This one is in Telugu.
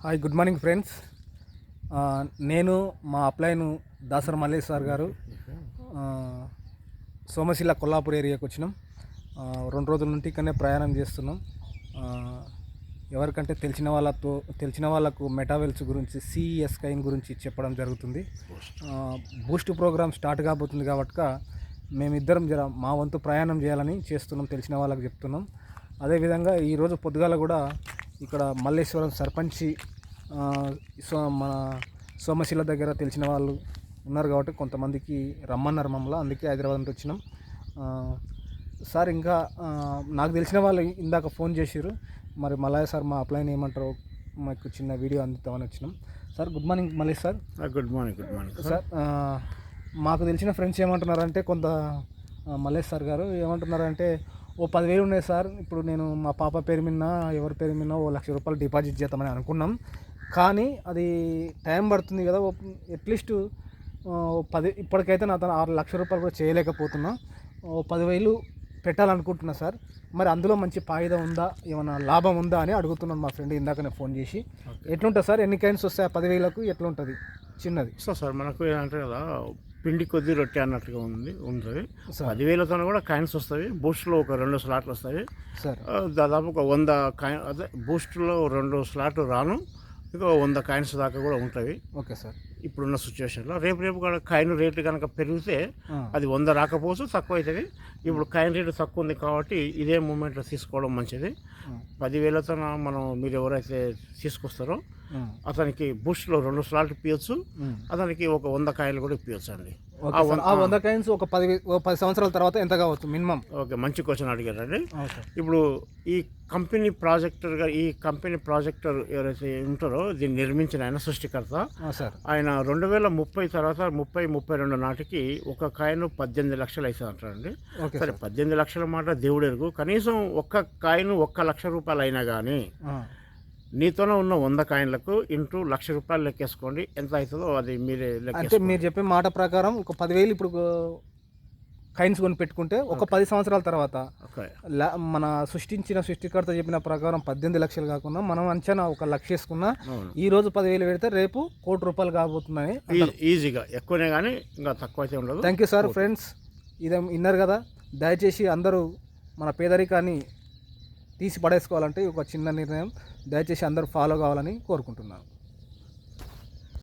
Hi, good morning friends. నేను మా అప్లైను దాసర్ మల్లేష్ సార్ గారు సోమశిల కొల్లాపూర్ ఏరియాకి వచ్చినాం. 2 రోజుల నుండి ఇక్కడనే ప్రయాణం చేస్తున్నాం. ఎవరికంటే తెలిసిన వాళ్ళకు మెటావెల్స్ గురించి, సిఎస్కైన్ గురించి చెప్పడం జరుగుతుంది. బూస్ట్ ప్రోగ్రామ్ స్టార్ట్ కాబోతుంది కాబట్టి మేమిద్దరం మా వంతు ప్రయాణం చేయాలని చేస్తున్నాం, తెలిసిన వాళ్ళకి చెప్తున్నాం. అదేవిధంగా ఈరోజు పొద్దుగాల కూడా ఇక్కడ మల్లేశ్వరం సర్పంచి మన సోమశిల దగ్గర తెలిసిన వాళ్ళు ఉన్నారు కాబట్టి కొంతమందికి రమ్మన్నారు మమ్మల్ని, అందుకే హైదరాబాద్ నుంచి వచ్చినాం. సార్ ఇంకా నాకు తెలిసిన వాళ్ళు ఇందాక ఫోన్ చేసిర్రు, మరి మల్లయ్య సార్ మా అప్లైని ఏమంటారో మాకు చిన్న వీడియో అందుతామని వచ్చినాం. Sir good morning Mallesh sir. Good morning sir. మాకు తెలిసిన ఫ్రెండ్స్ ఏమంటున్నారంటే మల్లేష్ సార్ గారు ఏమంటున్నారంటే 10,000 ఉన్నాయి సార్, ఇప్పుడు నేను మా పాప పేరు మీద ఎవరి పేరు మీద ₹1,00,000 డిపాజిట్ చేద్దామని అనుకున్నాం, కానీ అది టైం పడుతుంది కదా, అట్లీస్ట్ 10 ఇప్పటికైతే నా తను ₹6,00,000 కూడా చేయలేకపోతున్నా, 10,000 పెట్టాలనుకుంటున్నా సార్. మరి అందులో మంచి ఫాయిదా ఉందా, ఏమైనా లాభం ఉందా అని అడుగుతున్నాను మా ఫ్రెండ్ ఇందాకనే ఫోన్ చేసి. ఎట్లుంటుంది సార్, ఎన్ని కాయిన్స్ వస్తాయి 10,000కు, ఎట్లుంటుంది చిన్నది? సార్ మనకు ఏంటంటే కదా, పిండి కొద్ది రొట్టె అన్నట్టుగా ఉంటుంది. 10,000తో కూడా కాయిన్స్ వస్తాయి. బూస్ట్లో ఒక 2 స్లాట్లు వస్తాయి సార్. దాదాపు ఒక 100 కాయిన్, అదే బూస్ట్లో 2 స్లాట్లు రాను, ఇంకా 100 కాయిన్స్ దాకా కూడా ఉంటాయి. Okay sir. ఇప్పుడున్న సిచ్యువేషన్లో రేపు కూడా కాయిన్ రేట్లు కనుక పెరిగితే అది 100 రాకపోవచ్చు, తక్కువ అవుతుంది. ఇప్పుడు కాయిన్ రేటు తక్కువ ఉంది కాబట్టి ఇదే మూమెంట్లో తీసుకోవడం మంచిది. 10,000తో మీరు ఎవరైతే తీసుకొస్తారో అతనికి బూస్ట్లో 2 స్లాట్లు ఇప్పించచ్చు, అతనికి ఒక 100 కాయిన్లు కూడా ఇప్పించచ్చు అండి. ఆ 100 కాయిన్స్ ఒక 10 సంవత్సరాల తర్వాత ఎంత కావచ్చు మినిమం? ఓకే, మంచి క్వశ్చన్ అడిగారండి. ఇప్పుడు ఈ కంపెనీ ప్రాజెక్టర్ ఎవరైతే ఉంటారో దీన్ని నిర్మించిన ఆయన సృష్టికర్త, ఆయన 2030 తర్వాత 32 నాటికి ఒక కాయిన్ 18 లక్షలు అవుతుంది అంటారండి. సరే, 18 లక్షల మాట దేవుడు ఎరుగు, కనీసం ఒక్క కాయిన్ ₹1,00,000 అయినా కానీ నీతోనే ఉన్న 100 కాయిన్లకు ఇంటూ ₹1,00,000 లెక్కేసుకోండి, ఎంత అవుతుందో అది మీరే అంటే మీరు చెప్పే మాట ప్రకారం ఒక 10,000 ఇప్పుడు కాయిన్స్ కొని పెట్టుకుంటే ఒక 10 సంవత్సరాల తర్వాత మన సృష్టికర్త చెప్పిన ప్రకారం 18 లక్షలు కాకుండా మనం అంచనా ₹1,00,000 వేసుకున్నా, ఈ రోజు 10,000 పెడితే రేపు ₹1,00,000 కాబోతున్నాయి ఈజీగా. ఎక్కువనే కానీ ఇంకా తక్కువ అయితే ఉండదు. Thank you sir. ఫ్రెండ్స్, ఇదే విన్నారు కదా, దయచేసి అందరూ మన పేదరికాన్ని తీసి పడేసుకోవాలంటే ఒక చిన్న నిర్ణయం, దయచేసి అందరూ ఫాలో కావాలని కోరుకుంటున్నాను.